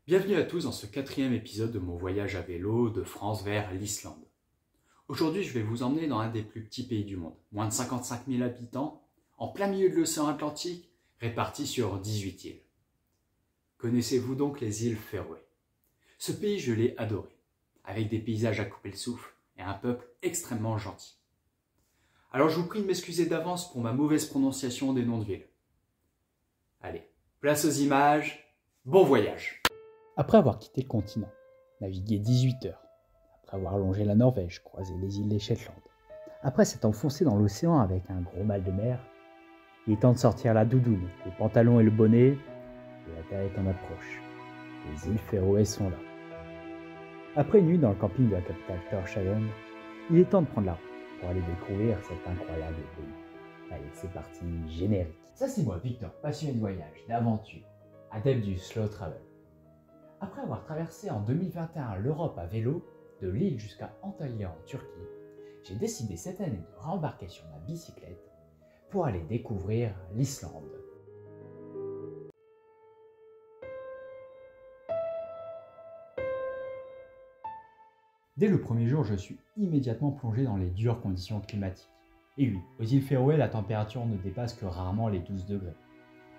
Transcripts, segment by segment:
Bienvenue à tous dans ce 4e épisode de mon voyage à vélo de France vers l'Islande. Aujourd'hui, je vais vous emmener dans un des plus petits pays du monde, moins de 55 000 habitants, en plein milieu de l'océan Atlantique, répartis sur 18 îles. Connaissez-vous donc les îles Féroé? Ce pays, je l'ai adoré, avec des paysages à couper le souffle et un peuple extrêmement gentil. Alors je vous prie de m'excuser d'avance pour ma mauvaise prononciation des noms de villes. Allez, place aux images, bon voyage! Après avoir quitté le continent, navigué 18 heures, après avoir longé la Norvège, croisé les îles des Shetland, après s'être enfoncé dans l'océan avec un gros mal de mer, il est temps de sortir la doudoune, le pantalon et le bonnet, et la terre est en approche. Les îles Féroé sont là. Après une nuit dans le camping de la capitale Tórshavn, il est temps de prendre la route pour aller découvrir cet incroyable pays. Allez, c'est parti, générique. Ça c'est moi, Victor, passionné de voyage, d'aventure, adepte du slow travel. Après avoir traversé en 2021 l'Europe à vélo, de Lille jusqu'à Antalya en Turquie, j'ai décidé cette année de rembarquer sur ma bicyclette pour aller découvrir l'Islande. Dès le premier jour, je suis immédiatement plongé dans les dures conditions climatiques. Et oui, aux îles Féroé, la température ne dépasse que rarement les 12 degrés.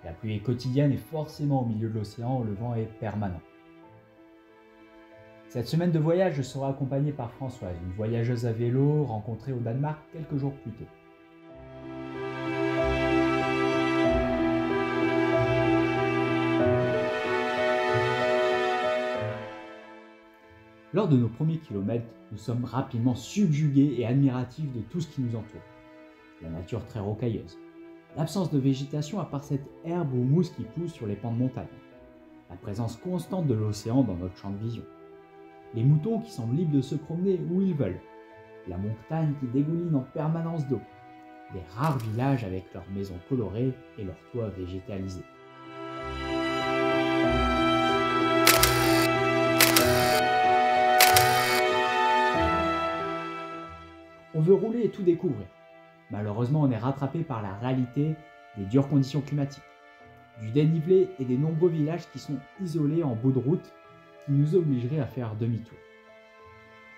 La pluie est quotidienne et forcément au milieu de l'océan, le vent est permanent. Cette semaine de voyage, je serai accompagné par Françoise, une voyageuse à vélo rencontrée au Danemark quelques jours plus tôt. Lors de nos premiers kilomètres, nous sommes rapidement subjugués et admiratifs de tout ce qui nous entoure. La nature très rocailleuse, l'absence de végétation à part cette herbe ou mousse qui pousse sur les pans de montagne, la présence constante de l'océan dans notre champ de vision. Les moutons qui semblent libres de se promener où ils veulent, la montagne qui dégouline en permanence d'eau, les rares villages avec leurs maisons colorées et leurs toits végétalisés. On veut rouler et tout découvrir. Malheureusement, on est rattrapé par la réalité des dures conditions climatiques, du dénivelé et des nombreux villages qui sont isolés en bout de route qui nous obligerait à faire demi-tour.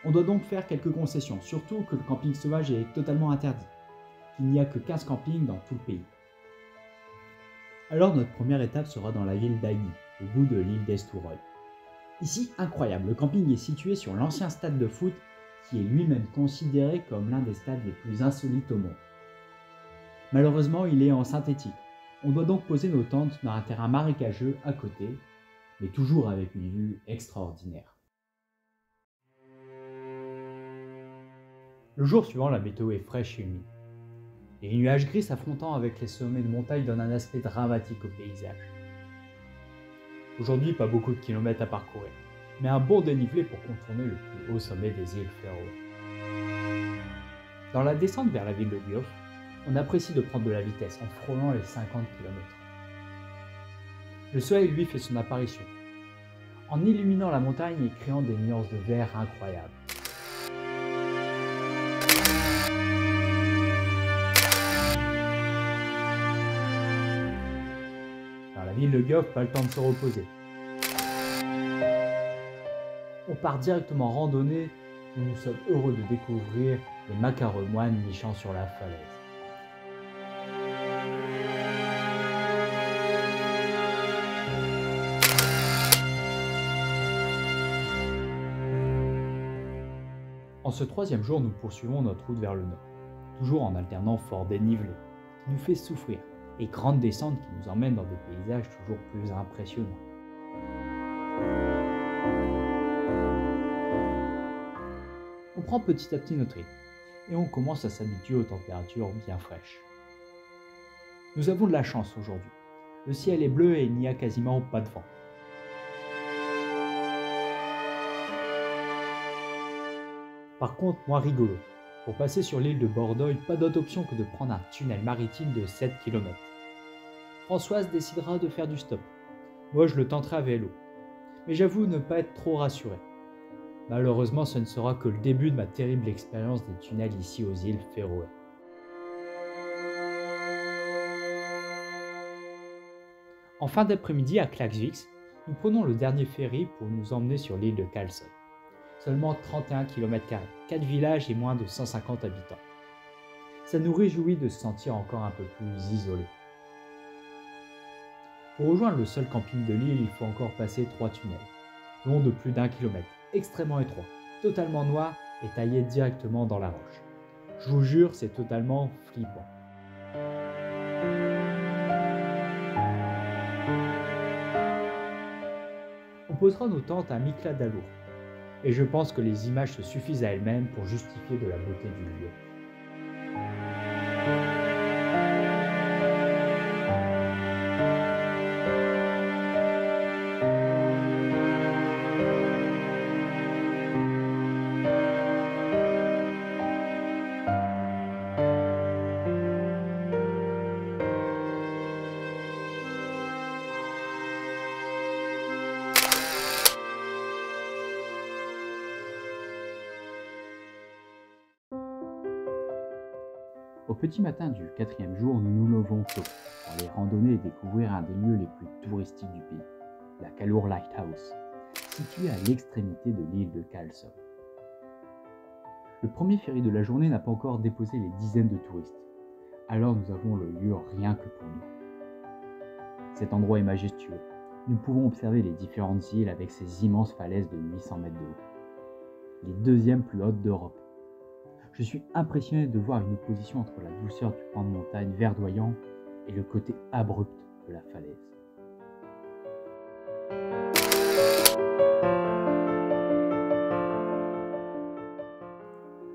On doit donc faire quelques concessions, surtout que le camping sauvage est totalement interdit, qu'il n'y a que 15 campings dans tout le pays. Alors notre première étape sera dans la ville d'Ægi, au bout de l'île d'Eysturoy. Ici, incroyable, le camping est situé sur l'ancien stade de foot qui est lui-même considéré comme l'un des stades les plus insolites au monde. Malheureusement, il est en synthétique. On doit donc poser nos tentes dans un terrain marécageux à côté, mais toujours avec une vue extraordinaire. Le jour suivant, la météo est fraîche et humide. Les nuages gris s'affrontant avec les sommets de montagne donnent un aspect dramatique au paysage. Aujourd'hui, pas beaucoup de kilomètres à parcourir, mais un bon dénivelé pour contourner le plus haut sommet des îles Féroé. Dans la descente vers la ville de Gjóf, on apprécie de prendre de la vitesse en frôlant les 50 km/h. Le soleil, lui, fait son apparition, en illuminant la montagne et créant des nuances de vert incroyables. Dans la ville de Gjóf, pas le temps de se reposer. On part directement en randonnée où nous sommes heureux de découvrir les macaremoines nichant sur la falaise. En ce troisième jour, nous poursuivons notre route vers le nord, toujours en alternant fort dénivelé, qui nous fait souffrir, et grande descente qui nous emmène dans des paysages toujours plus impressionnants. On prend petit à petit notre rythme, et on commence à s'habituer aux températures bien fraîches. Nous avons de la chance aujourd'hui. Le ciel est bleu et il n'y a quasiment pas de vent. Par contre, moins rigolo, pour passer sur l'île de Bordøy, pas d'autre option que de prendre un tunnel maritime de 7 km. Françoise décidera de faire du stop. Moi, je le tenterai à vélo. Mais j'avoue ne pas être trop rassuré. Malheureusement, ce ne sera que le début de ma terrible expérience des tunnels ici aux îles Féroé. En fin d'après-midi à Klaksvík, Nous prenons le dernier ferry pour nous emmener sur l'île de Carlsson. Seulement 31 km², 4 villages et moins de 150 habitants. Ça nous réjouit de se sentir encore un peu plus isolés. Pour rejoindre le seul camping de l'île, il faut encore passer 3 tunnels, longs de plus d'1 kilomètre, extrêmement étroits, totalement noirs et taillés directement dans la roche. Je vous jure, c'est totalement flippant. On posera nos tentes à Mikla Dalur, et je pense que les images se suffisent à elles-mêmes pour justifier de la beauté du lieu. Au petit matin du 4e jour, nous nous levons tôt pour aller randonner et découvrir un des lieux les plus touristiques du pays, la Kalur Lighthouse, située à l'extrémité de l'île de Karlsson. Le premier ferry de la journée n'a pas encore déposé les dizaines de touristes, alors nous avons le lieu rien que pour nous. Cet endroit est majestueux. Nous pouvons observer les différentes îles avec ces immenses falaises de 800 mètres de haut, les deuxièmes plus hautes d'Europe. Je suis impressionné de voir une opposition entre la douceur du pan de montagne verdoyant et le côté abrupt de la falaise.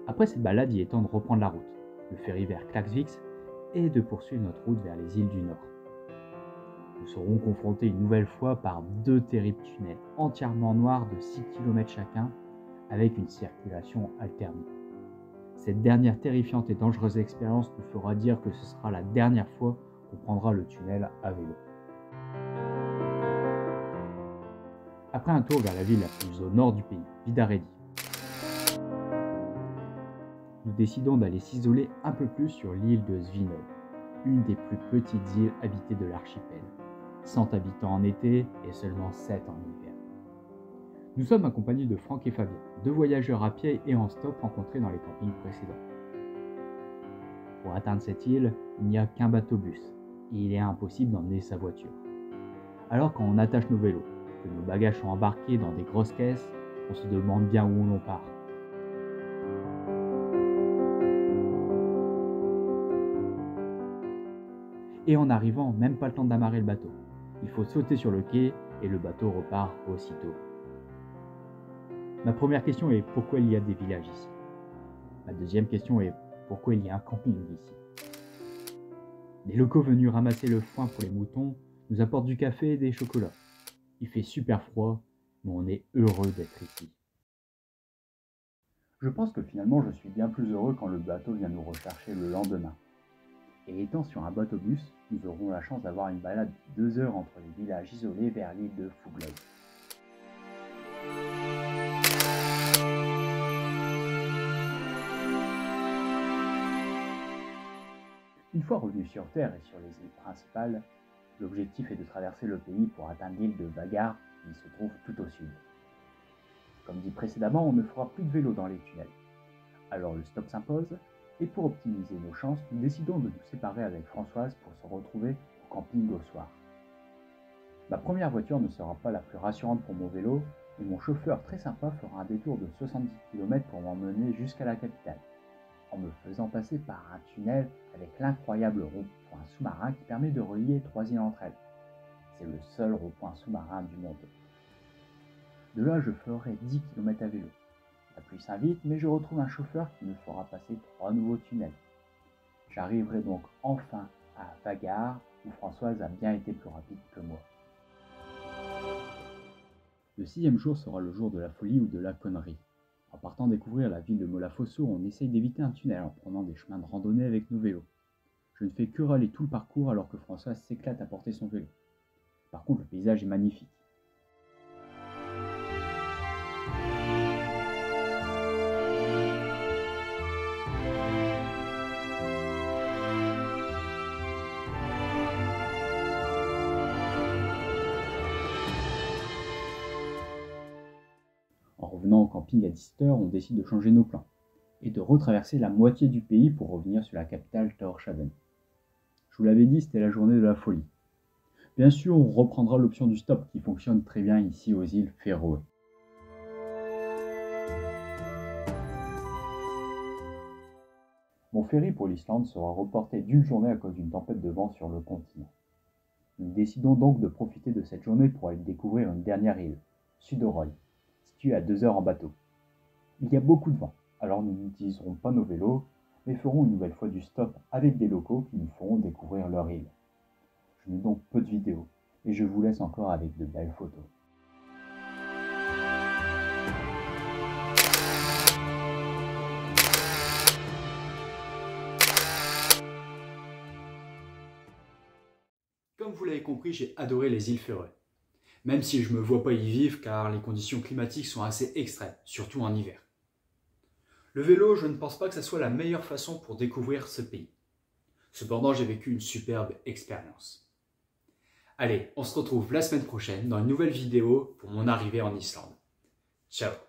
Après cette balade, il est temps de reprendre la route, le ferry vers Klaksvik et de poursuivre notre route vers les îles du Nord. Nous serons confrontés une nouvelle fois par 2 terribles tunnels entièrement noirs de 6 km chacun avec une circulation alternée. Cette dernière terrifiante et dangereuse expérience nous fera dire que ce sera la dernière fois qu'on prendra le tunnel à vélo. Après un tour vers la ville la plus au nord du pays, Vidareidi, nous décidons d'aller s'isoler un peu plus sur l'île de Svinöd, une des plus petites îles habitées de l'archipel, 100 habitants en été et seulement 7 en hiver. Nous sommes accompagnés de Franck et Fabien, 2 voyageurs à pied et en stop rencontrés dans les campings précédents. Pour atteindre cette île, il n'y a qu'un bateau-bus et il est impossible d'emmener sa voiture. Alors quand on attache nos vélos, que nos bagages sont embarqués dans des grosses caisses, on se demande bien où l'on part. Et en arrivant, même pas le temps d'amarrer le bateau. Il faut sauter sur le quai et le bateau repart aussitôt. Ma première question est pourquoi il y a des villages ici. Ma deuxième question est pourquoi il y a un camping ici. Des locaux venus ramasser le foin pour les moutons nous apportent du café et des chocolats. Il fait super froid, mais on est heureux d'être ici. Je pense que finalement je suis bien plus heureux quand le bateau vient nous rechercher le lendemain. Et étant sur un bateau-bus, nous aurons la chance d'avoir une balade de 2 heures entre les villages isolés vers l'île de Fugloy. Une fois revenus sur Terre et sur les îles principales, l'objectif est de traverser le pays pour atteindre l'île de Vagar, qui se trouve tout au sud. Comme dit précédemment, on ne fera plus de vélo dans les tunnels. Alors le stop s'impose, et pour optimiser nos chances, nous décidons de nous séparer avec Françoise pour se retrouver au camping au soir. Ma première voiture ne sera pas la plus rassurante pour mon vélo, et mon chauffeur très sympa fera un détour de 70 km pour m'emmener jusqu'à la capitale, en me faisant passer par un tunnel avec l'incroyable rond-point sous-marin qui permet de relier 3 îles entre elles. C'est le seul rond-point sous-marin du monde. De là, je ferai 10 km à vélo. La pluie s'invite, mais je retrouve un chauffeur qui me fera passer 3 nouveaux tunnels. J'arriverai donc enfin à Vagar, où Françoise a bien été plus rapide que moi. Le 6e jour sera le jour de la folie ou de la connerie. En partant découvrir la ville de Molafosso, on essaye d'éviter un tunnel en prenant des chemins de randonnée avec nos vélos. Je ne fais que râler tout le parcours alors que Françoise s'éclate à porter son vélo. Par contre, le paysage est magnifique. En revenant au camping à 17 h, on décide de changer nos plans et de retraverser la moitié du pays pour revenir sur la capitale Tórshavn. Je vous l'avais dit, c'était la journée de la folie. Bien sûr, on reprendra l'option du stop qui fonctionne très bien ici aux îles Féroé. Mon ferry pour l'Islande sera reporté d'une journée à cause d'une tempête de vent sur le continent. Nous décidons donc de profiter de cette journée pour aller découvrir une dernière île, Suðuroy, située à 2 heures en bateau. Il y a beaucoup de vent, alors nous n'utiliserons pas nos vélos, mais ferons une nouvelle fois du stop avec des locaux qui nous feront découvrir leur île. Je mets donc peu de vidéos, et je vous laisse encore avec de belles photos. Comme vous l'avez compris, j'ai adoré les îles Féroé. Même si je ne me vois pas y vivre car les conditions climatiques sont assez extrêmes, surtout en hiver. Le vélo, je ne pense pas que ce soit la meilleure façon pour découvrir ce pays. Cependant, j'ai vécu une superbe expérience. Allez, on se retrouve la semaine prochaine dans une nouvelle vidéo pour mon arrivée en Islande. Ciao!